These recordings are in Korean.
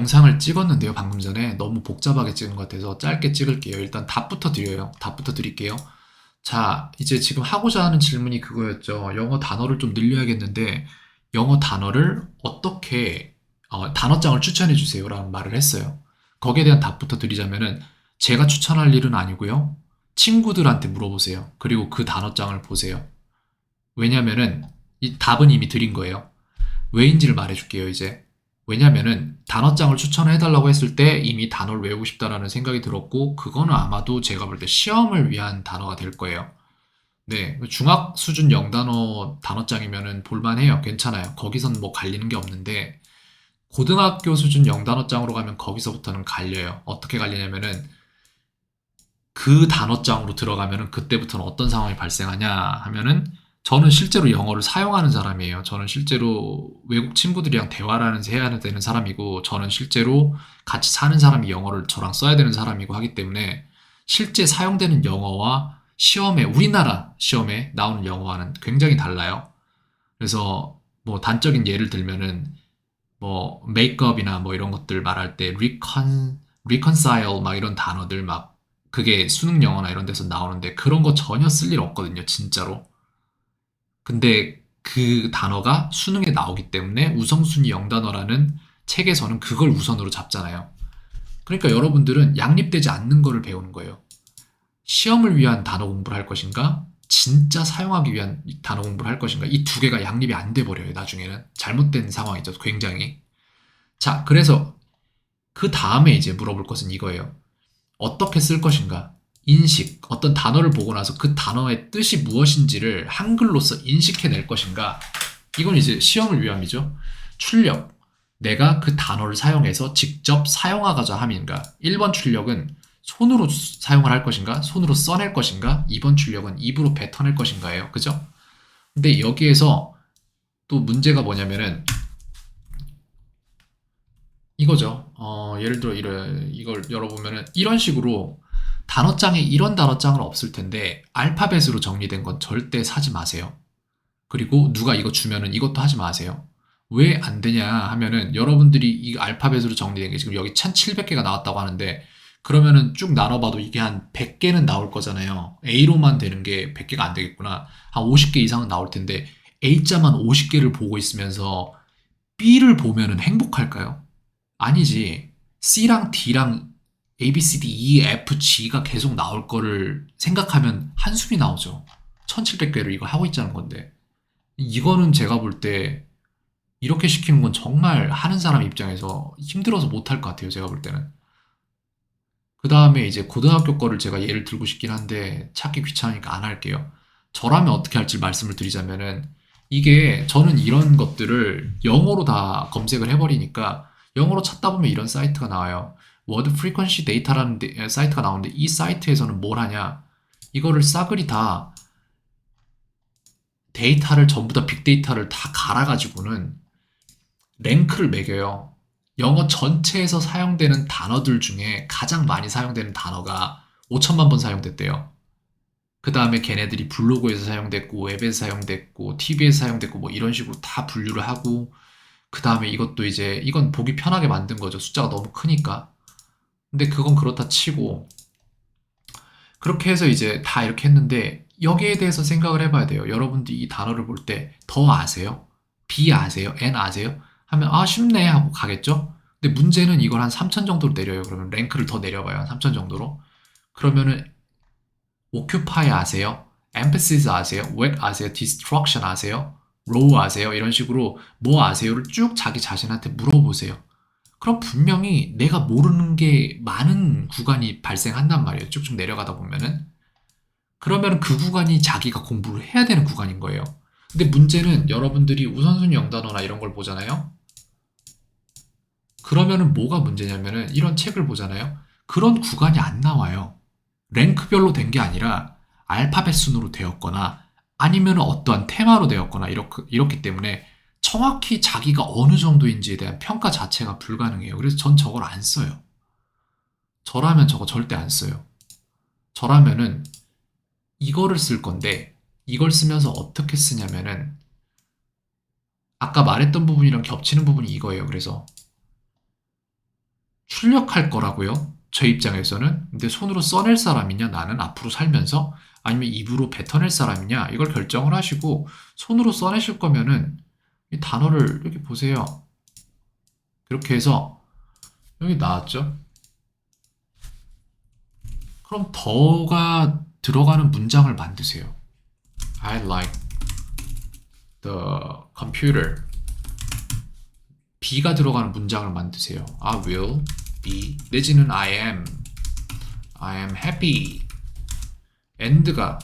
영상을 찍었는데요, 방금 전에. 너무 복잡하게 찍은 것 같아서 짧게 찍을게요. 일단 답부터 드려요. 답부터 드릴게요. 자, 이제 지금 하고자 하는 질문이 그거였죠. 영어 단어를 좀 늘려야겠는데, 영어 단어를 어떻게, 단어장을 추천해 주세요라는 말을 했어요. 거기에 대한 답부터 드리자면은, 제가 추천할 일은 아니고요. 친구들한테 물어보세요. 그리고 그 단어장을 보세요. 왜냐면은, 이 답은 이미 드린 거예요. 왜인지를 말해줄게요, 이제. 왜냐면은 단어장을 추천해달라고 했을 때 이미 단어를 외우고 싶다라는 생각이 들었고, 그거는 아마도 제가 볼 때 시험을 위한 단어가 될 거예요. 네, 중학 수준 영단어 단어장이면은 볼만해요. 괜찮아요. 거기선 뭐 갈리는 게 없는데, 고등학교 수준 영단어장으로 가면 거기서부터는 갈려요. 어떻게 갈리냐면은 그 단어장으로 들어가면은 그때부터는 어떤 상황이 발생하냐 하면은, 저는 실제로 영어를 사용하는 사람이에요. 저는 실제로 외국 친구들이랑 대화를 해야 되는 사람이고, 저는 실제로 같이 사는 사람이 영어를 저랑 써야 되는 사람이고 하기 때문에, 실제 사용되는 영어와 시험에, 우리나라 시험에 나오는 영어와는 굉장히 달라요. 그래서 뭐 단적인 예를 들면은, 뭐 메이크업이나 뭐 이런 것들 말할 때 reconcile 막 이런 단어들, 막 그게 수능 영어나 이런 데서 나오는데, 그런 거 전혀 쓸 일 없거든요, 진짜로. 근데 그 단어가 수능에 나오기 때문에 우선순위 영단어라는 책에서는 그걸 우선으로 잡잖아요. 그러니까 여러분들은 양립되지 않는 거를 배우는 거예요. 시험을 위한 단어 공부를 할 것인가, 진짜 사용하기 위한 단어 공부를 할 것인가, 이 두 개가 양립이 안 돼 버려요, 나중에는. 잘못된 상황이죠, 굉장히. 자, 그래서 그 다음에 이제 물어볼 것은 이거예요. 어떻게 쓸 것인가? 인식, 어떤 단어를 보고 나서 그 단어의 뜻이 무엇인지를 한글로서 인식해낼 것인가? 이건 이제 시험을 위함이죠. 출력, 내가 그 단어를 사용해서 직접 사용하고자 함인가? 1번 출력은 손으로 사용을 할 것인가? 손으로 써낼 것인가? 2번 출력은 입으로 뱉어낼 것인가예요. 그죠? 근데 여기에서 또 문제가 뭐냐면은 이거죠. 예를 들어 이걸 열어보면은 이런 식으로, 단어장에 이런 단어장은 없을 텐데 알파벳으로 정리된 건 절대 사지 마세요. 그리고 누가 이거 주면은 이것도 하지 마세요. 왜 안 되냐 하면은, 여러분들이 이 알파벳으로 정리된 게 지금 여기 1700개가 나왔다고 하는데, 그러면은 쭉 나눠봐도 이게 한 100개는 나올 거잖아요. A로만 되는 게 100개가 안 되겠구나. 한 50개 이상은 나올 텐데, A자만 50개를 보고 있으면서 B를 보면은 행복할까요? 아니지. C랑 D랑 A, B, C, D, E, F, G가 계속 나올 거를 생각하면 한숨이 나오죠. 1700개를 이거 하고 있자는 건데. 이거는 제가 볼 때 이렇게 시키는 건 정말 하는 사람 입장에서 힘들어서 못할 것 같아요, 제가 볼 때는. 그 다음에 이제 고등학교 거를 제가 예를 들고 싶긴 한데 찾기 귀찮으니까 안 할게요. 저라면 어떻게 할지 말씀을 드리자면은, 이게 저는 이런 것들을 영어로 다 검색을 해버리니까, 영어로 찾다 보면 이런 사이트가 나와요. 워드 프리퀀시 데이터라는 사이트가 나오는데, 이 사이트에서는 뭘 하냐? 이거를 싸그리 다 데이터를 전부 다 빅데이터를 다 갈아가지고는 랭크를 매겨요. 영어 전체에서 사용되는 단어들 중에 가장 많이 사용되는 단어가 5천만 번 사용됐대요. 그 다음에 걔네들이 블로그에서 사용됐고, 웹에서 사용됐고, TV에서 사용됐고, 뭐 이런 식으로 다 분류를 하고, 그 다음에 이것도 이제, 이건 보기 편하게 만든 거죠. 숫자가 너무 크니까. 근데 그건 그렇다 치고, 그렇게 해서 이제 다 이렇게 했는데, 여기에 대해서 생각을 해봐야 돼요. 여러분들이 이 단어를 볼 때 더 아세요? B 아세요? N 아세요? 하면 아 쉽네 하고 가겠죠? 근데 문제는 이걸 한 3천 정도로 내려요. 그러면 랭크를 더 내려봐요. 한 3천 정도로. 그러면은 occupy 아세요? emphasis 아세요? wet 아세요? destruction 아세요? row 아세요? 이런 식으로 뭐 아세요를 쭉 자기 자신한테 물어보세요. 그럼 분명히 내가 모르는 게 많은 구간이 발생한단 말이에요. 쭉쭉 내려가다 보면은. 그러면 그 구간이 자기가 공부를 해야 되는 구간인 거예요. 근데 문제는 여러분들이 우선순위 영단어나 이런 걸 보잖아요. 그러면은 뭐가 문제냐면은, 이런 책을 보잖아요. 그런 구간이 안 나와요. 랭크별로 된 게 아니라 알파벳 순으로 되었거나, 아니면 어떠한 테마로 되었거나, 이렇기 때문에 정확히 자기가 어느 정도인지에 대한 평가 자체가 불가능해요. 그래서 전 저걸 안 써요. 저라면 저거 절대 안 써요. 저라면은 이거를 쓸 건데, 이걸 쓰면서 어떻게 쓰냐면은, 아까 말했던 부분이랑 겹치는 부분이 이거예요. 그래서 출력할 거라고요. 저 입장에서는. 근데 손으로 써낼 사람이냐, 나는 앞으로 살면서, 아니면 입으로 뱉어낼 사람이냐, 이걸 결정을 하시고, 손으로 써내실 거면은 이 단어를 여기 보세요. 그렇게 해서 여기 나왔죠. 그럼 더가 들어가는 문장을 만드세요. I like the computer. be가 들어가는 문장을 만드세요. I will be 내지는 I am happy. and가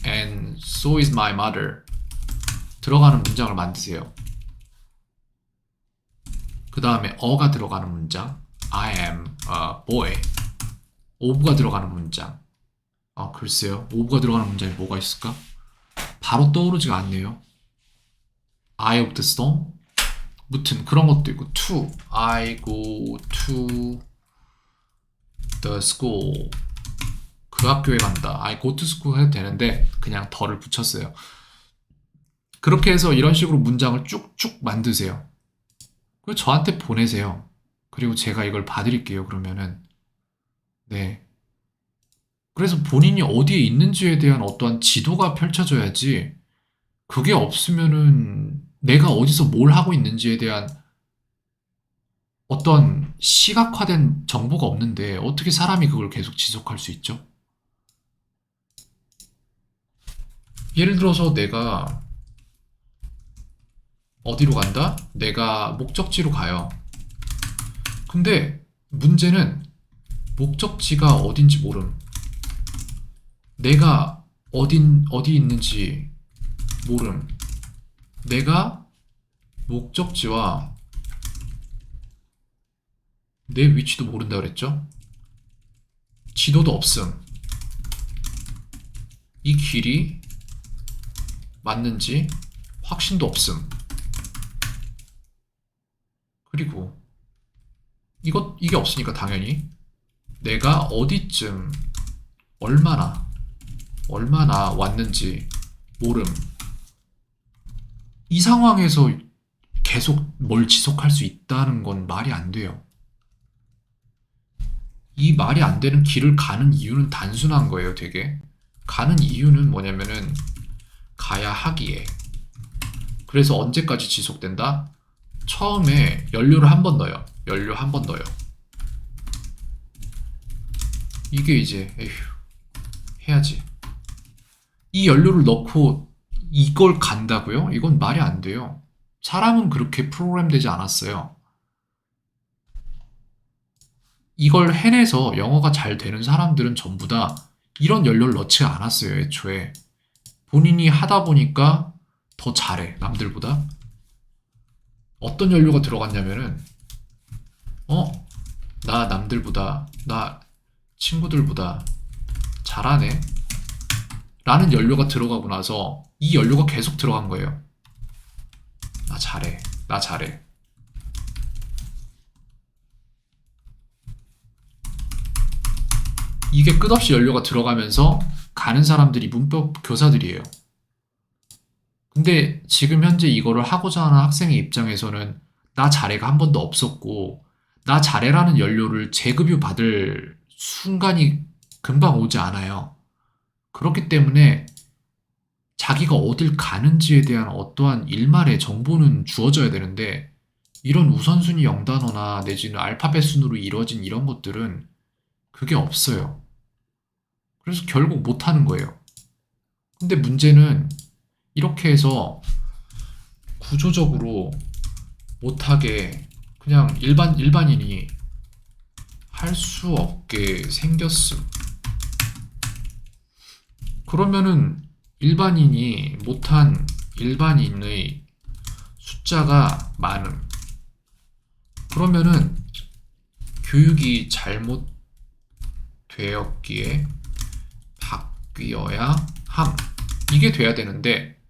and so is my mother 들어가는 문장을 만드세요. 그 다음에 어가 들어가는 문장 I am a boy. ove가 들어가는 문장. 글쎄요. ove가 들어가는 문장이 뭐가 있을까? 바로 떠오르지가 않네요. eye of the storm? 무튼 그런 것도 있고 to I go to the school. 그 학교에 간다. I go to school 해도 되는데 그냥 더를 붙였어요. 그렇게 해서 이런 식으로 문장을 쭉쭉 만드세요. 그리고 저한테 보내세요. 그리고 제가 이걸 봐드릴게요. 그러면은 네. 그래서 본인이 어디에 있는지에 대한 어떠한 지도가 펼쳐져야지 그게 없으면은 내가 어디서 뭘 하고 있는지에 대한 어떤 시각화된 정보가 없는데 어떻게 사람이 그걸 계속 지속할 수 있죠? 예를 들어서 내가 어디로 간다? 내가 목적지로 가요. 근데 문제는 목적지가 어딘지 모름. 내가 어디 있는지 모름. 내가 목적지와 내 위치도 모른다 그랬죠? 지도도 없음. 이 길이 맞는지 확신도 없음. 그리고 이게 없으니까 당연히 내가 어디쯤 얼마나 왔는지 모름. 이 상황에서 계속 뭘 지속할 수 있다는 건 말이 안 돼요. 이 말이 안 되는 길을 가는 이유는 단순한 거예요, 되게. 가는 이유는 뭐냐면은 가야 하기에. 그래서 언제까지 지속된다? 처음에 연료를 한 번 넣어요. 연료 한 번 넣어요. 이게 이제 에휴, 해야지. 이 연료를 넣고 이걸 간다고요? 이건 말이 안 돼요. 사람은 그렇게 프로그램되지 않았어요. 이걸 해내서 영어가 잘 되는 사람들은 전부 다 이런 연료를 넣지 않았어요, 애초에. 본인이 하다 보니까 더 잘해, 남들보다. 어떤 연료가 들어갔냐면은, 나 남들보다, 나 친구들보다 잘하네. 라는 연료가 들어가고 나서 이 연료가 계속 들어간 거예요. 나 잘해. 나 잘해. 이게 끝없이 연료가 들어가면서 가는 사람들이 문법 교사들이에요. 근데 지금 현재 이거를 하고자 하는 학생의 입장에서는 나 잘해가 한 번도 없었고 나 잘해라는 연료를 재급유 받을 순간이 금방 오지 않아요. 그렇기 때문에 자기가 어딜 가는지에 대한 어떠한 일말의 정보는 주어져야 되는데 이런 우선순위 0단어나 내지는 알파벳 순으로 이루어진 이런 것들은 그게 없어요. 그래서 결국 못하는 거예요. 근데 문제는 이렇게 해서 구조적으로 못하게 그냥 일반인이 할 수 없게 생겼음. 그러면은 일반인이 못한 일반인의 숫자가 많음. 그러면은 교육이 잘못되었기에 바뀌어야 함. 이게 돼야 되는데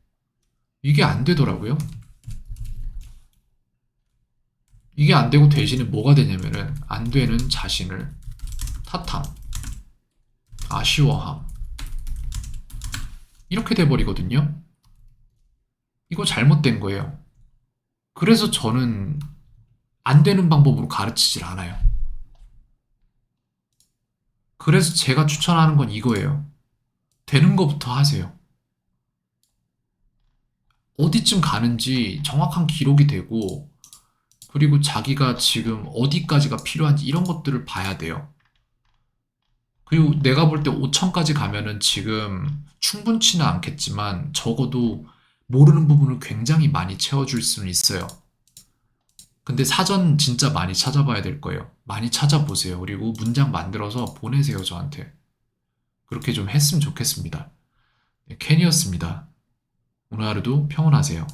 이게 안 되더라고요. 이게 안 되고 대신에 뭐가 되냐면은 안 되는 자신을 탓함, 아쉬워함. 이렇게 돼버리거든요. 이거 잘못된 거예요. 그래서 저는 안 되는 방법으로 가르치질 않아요. 그래서 제가 추천하는 건 이거예요. 되는 것부터 하세요. 어디쯤 가는지 정확한 기록이 되고, 그리고 자기가 지금 어디까지가 필요한지 이런 것들을 봐야 돼요. 그리고 내가 볼 때 5천까지 가면은 지금 충분치는 않겠지만 적어도 모르는 부분을 굉장히 많이 채워줄 수는 있어요. 근데 사전 진짜 많이 찾아봐야 될 거예요. 많이 찾아보세요. 그리고 문장 만들어서 보내세요, 저한테. 그렇게 좀 했으면 좋겠습니다. 네, 캔이었습니다. 오늘 하루도 평온하세요.